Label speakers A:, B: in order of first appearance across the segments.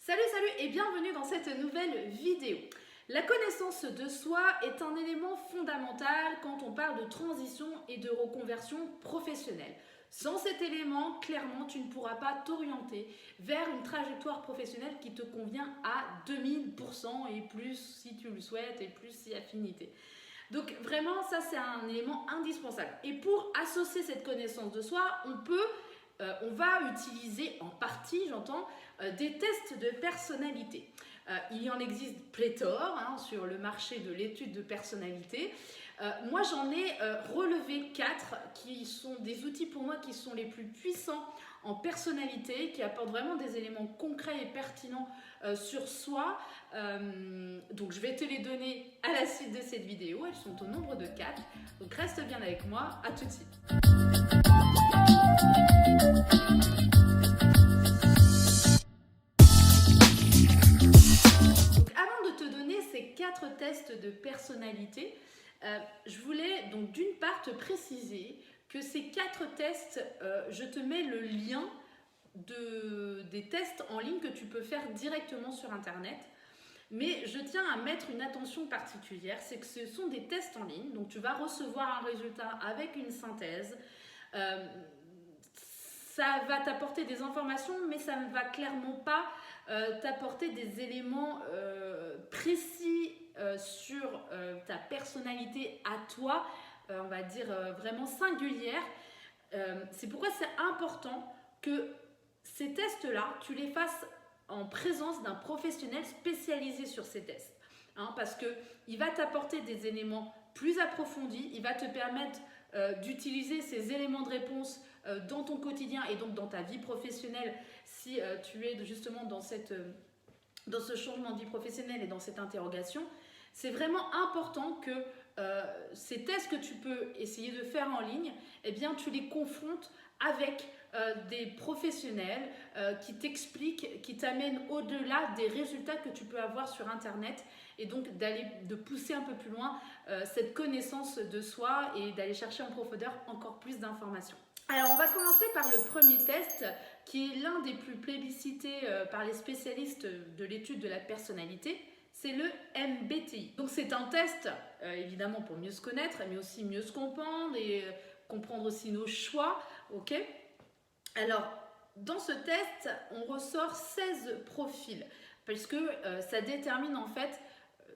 A: Salut et bienvenue dans cette nouvelle vidéo. La connaissance de soi est un élément fondamental quand on parle de transition et de reconversion professionnelle. Sans cet élément, clairement, tu ne pourras pas t'orienter vers une trajectoire professionnelle qui te convient à 2000% et plus si tu le souhaites et plus si affinité. Donc vraiment, ça c'est un élément indispensable. Et pour associer cette connaissance de soi, on va utiliser en partie, j'entends, des tests de personnalité. Il y en existe pléthore sur le marché de l'étude de personnalité. Moi, j'en ai relevé 4 qui sont des outils pour moi qui sont les plus puissants en personnalité, qui apportent vraiment des éléments concrets et pertinents sur soi. Donc, je vais te les donner à la suite de cette vidéo. Elles sont au nombre de 4. Donc, reste bien avec moi. À tout de suite. Ces 4 tests de personnalité, je voulais donc d'une part te préciser que ces 4 tests, je te mets le lien des tests en ligne que tu peux faire directement sur internet, mais je tiens à mettre une attention particulière, c'est que ce sont des tests en ligne, donc tu vas recevoir un résultat avec une synthèse. Ça va t'apporter des informations, mais ça ne va clairement pas t'apporter des éléments précis sur ta personnalité à toi, on va dire vraiment singulière. C'est pourquoi c'est important que ces tests-là, tu les fasses en présence d'un professionnel spécialisé sur ces tests. Parce qu'il va t'apporter des éléments plus approfondis, il va te permettre d'utiliser ces éléments de réponse dans ton quotidien et donc dans ta vie professionnelle si tu es justement dans ce changement de vie professionnelle et dans cette interrogation. C'est vraiment important que ces tests que tu peux essayer de faire en ligne, eh bien, tu les confrontes avec des professionnels qui t'expliquent, qui t'amènent au-delà des résultats que tu peux avoir sur Internet et donc de pousser un peu plus loin cette connaissance de soi et d'aller chercher en profondeur encore plus d'informations. Alors, on va commencer par le premier test qui est l'un des plus plébiscités par les spécialistes de l'étude de la personnalité. C'est le MBTI. Donc c'est un test, évidemment, pour mieux se connaître, mais aussi mieux se comprendre et comprendre aussi nos choix. Ok ? Alors, dans ce test, on ressort 16 profils, parce que ça détermine en fait,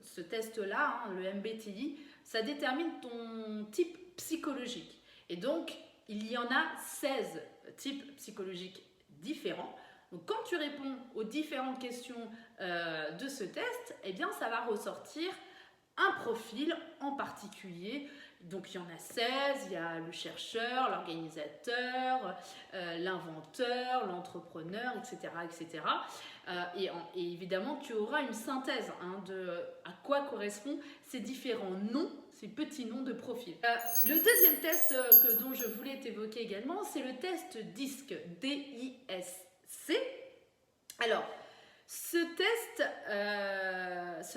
A: ce test-là, le MBTI, ça détermine ton type psychologique. Et donc, il y en a 16 types psychologiques différents. Donc, quand tu réponds aux différentes questions de ce test, eh bien, ça va ressortir un profil en particulier. Donc, il y en a 16, il y a le chercheur, l'organisateur, l'inventeur, l'entrepreneur, etc. etc. Et évidemment, tu auras une synthèse de à quoi correspondent ces différents noms, ces petits noms de profil. Le deuxième test dont je voulais t'évoquer également, c'est le test DISC, D-I-S-C. Alors, ce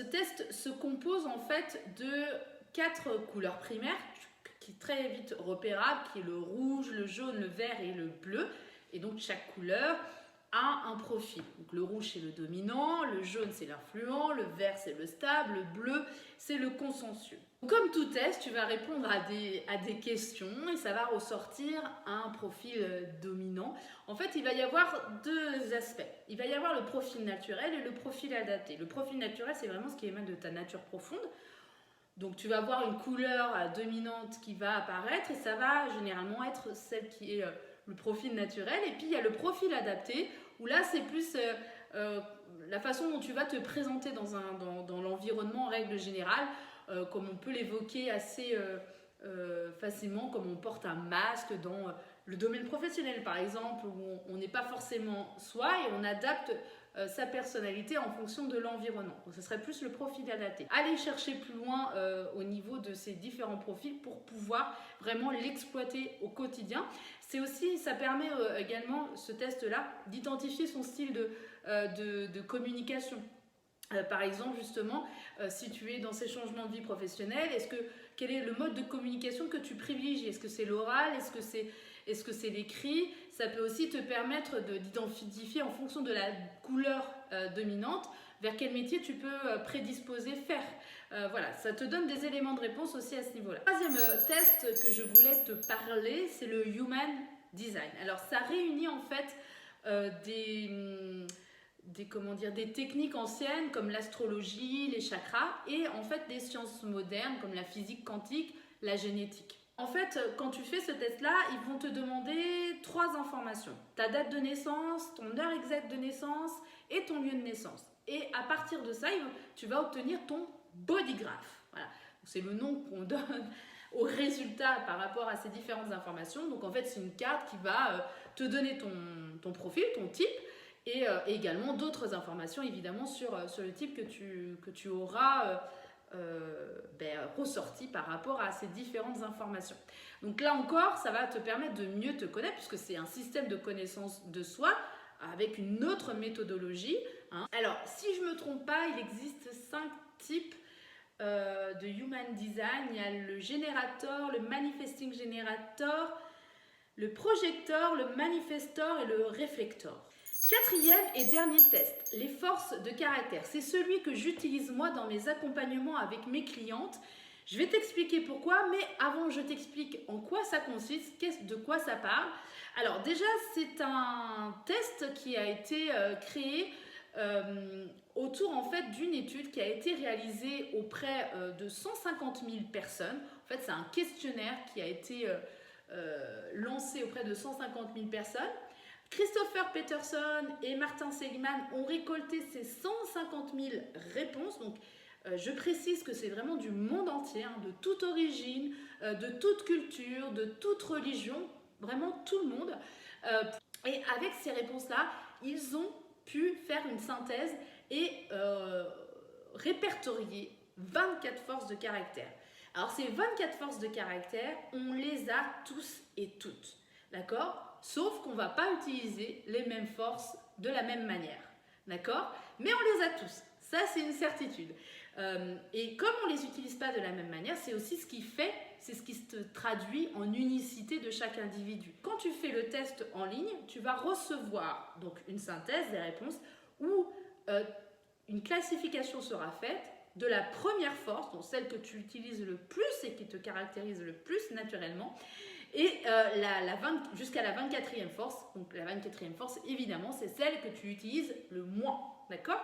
A: test se compose en fait de 4 couleurs primaires qui est très vite repérable, qui est le rouge, le jaune, le vert et le bleu. Et donc chaque couleur a un profil. Donc le rouge c'est le dominant, le jaune c'est l'influent, le vert c'est le stable, le bleu c'est le consensueux. Comme tout test, tu vas répondre à des questions et ça va ressortir un profil dominant. En fait, il va y avoir 2 aspects. Il va y avoir le profil naturel et le profil adapté. Le profil naturel, c'est vraiment ce qui émane de ta nature profonde. Donc, tu vas avoir une couleur dominante qui va apparaître et ça va généralement être celle qui est le profil naturel. Et puis, il y a le profil adapté où là, c'est plus la façon dont tu vas te présenter dans l'environnement en règle générale. Comme on peut l'évoquer assez facilement, comme on porte un masque dans le domaine professionnel par exemple, où on n'est pas forcément soi et on adapte sa personnalité en fonction de l'environnement. Donc ce serait plus le profil adapté. Allez chercher plus loin au niveau de ces différents profils pour pouvoir vraiment l'exploiter au quotidien. Ça permet également, ce test-là, d'identifier son style de communication. Par exemple, justement, si tu es dans ces changements de vie professionnelle, quel est le mode de communication que tu privilégies? Est-ce que c'est l'oral? Est-ce que c'est l'écrit? ça peut aussi te permettre d'identifier en fonction de la couleur dominante vers quel métier tu peux prédisposer faire. Voilà, ça te donne des éléments de réponse aussi à ce niveau-là. Troisième test que je voulais te parler, c'est le Human Design. Alors ça réunit en fait des techniques anciennes comme l'astrologie, les chakras et en fait des sciences modernes comme la physique quantique, la génétique. En fait, quand tu fais ce test-là, ils vont te demander 3 informations. Ta date de naissance, ton heure exacte de naissance et ton lieu de naissance. Et à partir de ça, tu vas obtenir ton bodygraph. Voilà. C'est le nom qu'on donne au résultat par rapport à ces différentes informations. Donc en fait, c'est une carte qui va te donner ton profil, ton type, et également d'autres informations évidemment sur le type que tu auras ressorti par rapport à ces différentes informations. Donc là encore, ça va te permettre de mieux te connaître puisque c'est un système de connaissance de soi avec une autre méthodologie. Hein. Alors, si je ne me trompe pas, il existe 5 types de Human Design. Il y a le générateur, le manifesting générateur, le projecteur, le manifestor et le réflecteur. Quatrième et dernier test, les forces de caractère. C'est celui que j'utilise moi dans mes accompagnements avec mes clientes. Je vais t'expliquer pourquoi, mais avant je t'explique en quoi ça consiste, de quoi ça parle. Alors déjà, c'est un test qui a été créé autour en fait d'une étude qui a été réalisée auprès de 150 000 personnes. En fait, c'est un questionnaire qui a été lancé auprès de 150 000 personnes. Christopher Peterson et Martin Seligman ont récolté ces 150 000 réponses. Donc, je précise que c'est vraiment du monde entier, hein, de toute origine, de toute culture, de toute religion, vraiment tout le monde. Et avec ces réponses-là, ils ont pu faire une synthèse et répertorier 24 forces de caractère. Alors, ces 24 forces de caractère, on les a tous et toutes, d'accord ? Sauf qu'on ne va pas utiliser les mêmes forces de la même manière, d'accord? Mais on les a tous, ça c'est une certitude. Et comme on ne les utilise pas de la même manière, c'est aussi ce qui fait, c'est ce qui se traduit en unicité de chaque individu. Quand tu fais le test en ligne, tu vas recevoir donc une synthèse des réponses où une classification sera faite de la première force, donc celle que tu utilises le plus et qui te caractérise le plus naturellement, et jusqu'à la 24e force. Donc la 24e force, évidemment, c'est celle que tu utilises le moins, d'accord?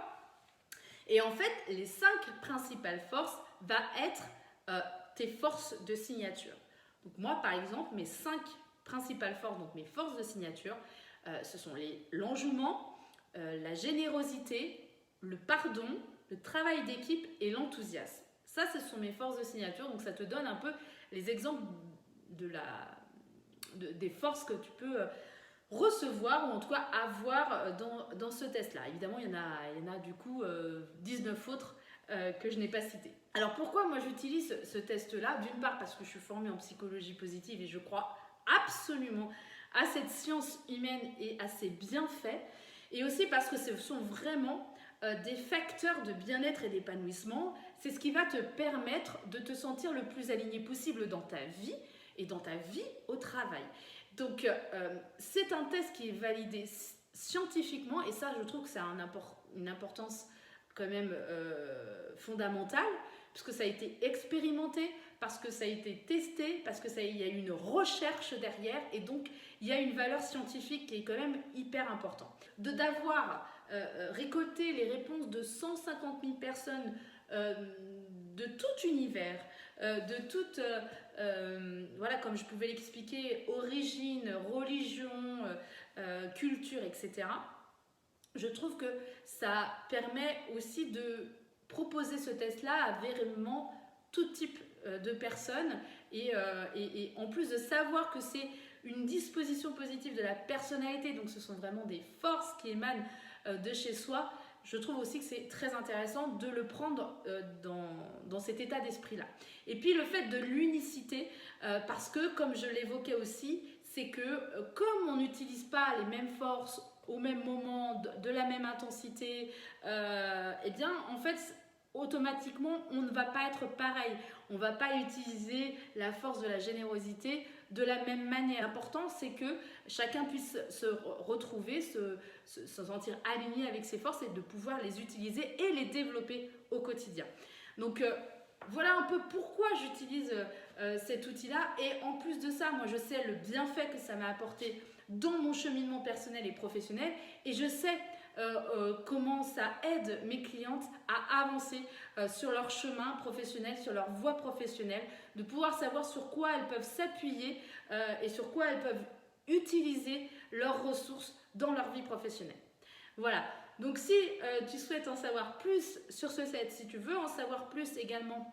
A: Et en fait, les 5 principales forces vont être tes forces de signature. Donc moi, par exemple, mes 5 principales forces, donc mes forces de signature, ce sont l'enjouement, la générosité, le pardon, le travail d'équipe et l'enthousiasme. Ça, ce sont mes forces de signature. Donc ça te donne un peu les exemples des forces que tu peux recevoir ou en tout cas avoir dans ce test-là. Évidemment, il y en a du coup 19 autres que je n'ai pas citées. Alors pourquoi moi j'utilise ce test-là? D'une part parce que je suis formée en psychologie positive et je crois absolument à cette science humaine et à ses bienfaits, et aussi parce que ce sont vraiment des facteurs de bien-être et d'épanouissement. C'est ce qui va te permettre de te sentir le plus aligné possible dans ta vie et dans ta vie au travail. Donc, c'est un test qui est validé scientifiquement et ça, je trouve que ça a une importance quand même fondamentale puisque ça a été expérimenté, parce que ça a été testé, parce qu'il y a eu une recherche derrière et donc il y a une valeur scientifique qui est quand même hyper importante. D'avoir récolté les réponses de 150 000 personnes de tout univers, de toute, voilà, comme je pouvais l'expliquer, origine, religion, culture, etc. Je trouve que ça permet aussi de proposer ce test-là à vraiment tout type de personnes et en plus de savoir que c'est une disposition positive de la personnalité, donc ce sont vraiment des forces qui émanent de chez soi. Je trouve aussi que c'est très intéressant de le prendre dans cet état d'esprit-là. Et puis le fait de l'unicité, parce que comme je l'évoquais aussi, c'est que comme on n'utilise pas les mêmes forces au même moment, de la même intensité, eh bien en fait automatiquement on ne va pas être pareil. On ne va pas utiliser la force de la générosité de la même manière. L'important, c'est que chacun puisse se retrouver, se sentir aligné avec ses forces et de pouvoir les utiliser et les développer au quotidien. Donc, voilà un peu pourquoi j'utilise cet outil-là. Et en plus de ça, moi, je sais le bienfait que ça m'a apporté dans mon cheminement personnel et professionnel. Et je sais comment ça aide mes clientes à avancer sur leur chemin professionnel, sur leur voie professionnelle, de pouvoir savoir sur quoi elles peuvent s'appuyer et sur quoi elles peuvent utiliser leurs ressources dans leur vie professionnelle. Voilà, donc si tu souhaites en savoir plus sur ce set, si tu veux en savoir plus également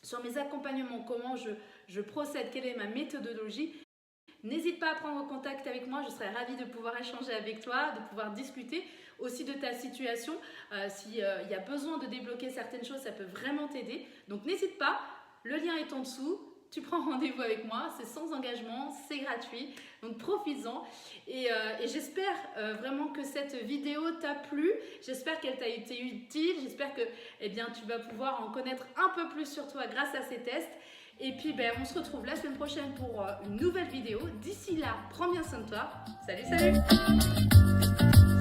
A: sur mes accompagnements, comment je procède, quelle est ma méthodologie, n'hésite pas à prendre contact avec moi, je serais ravie de pouvoir échanger avec toi, de pouvoir discuter aussi de ta situation. S'il y a besoin de débloquer certaines choses, ça peut vraiment t'aider. Donc n'hésite pas, le lien est en dessous, tu prends rendez-vous avec moi, c'est sans engagement, c'est gratuit, donc profites-en. Et j'espère vraiment que cette vidéo t'a plu, j'espère qu'elle t'a été utile, j'espère que tu vas pouvoir en connaître un peu plus sur toi grâce à ces tests. Et puis on se retrouve la semaine prochaine pour une nouvelle vidéo. D'ici là, prends bien soin de toi. Salut, salut!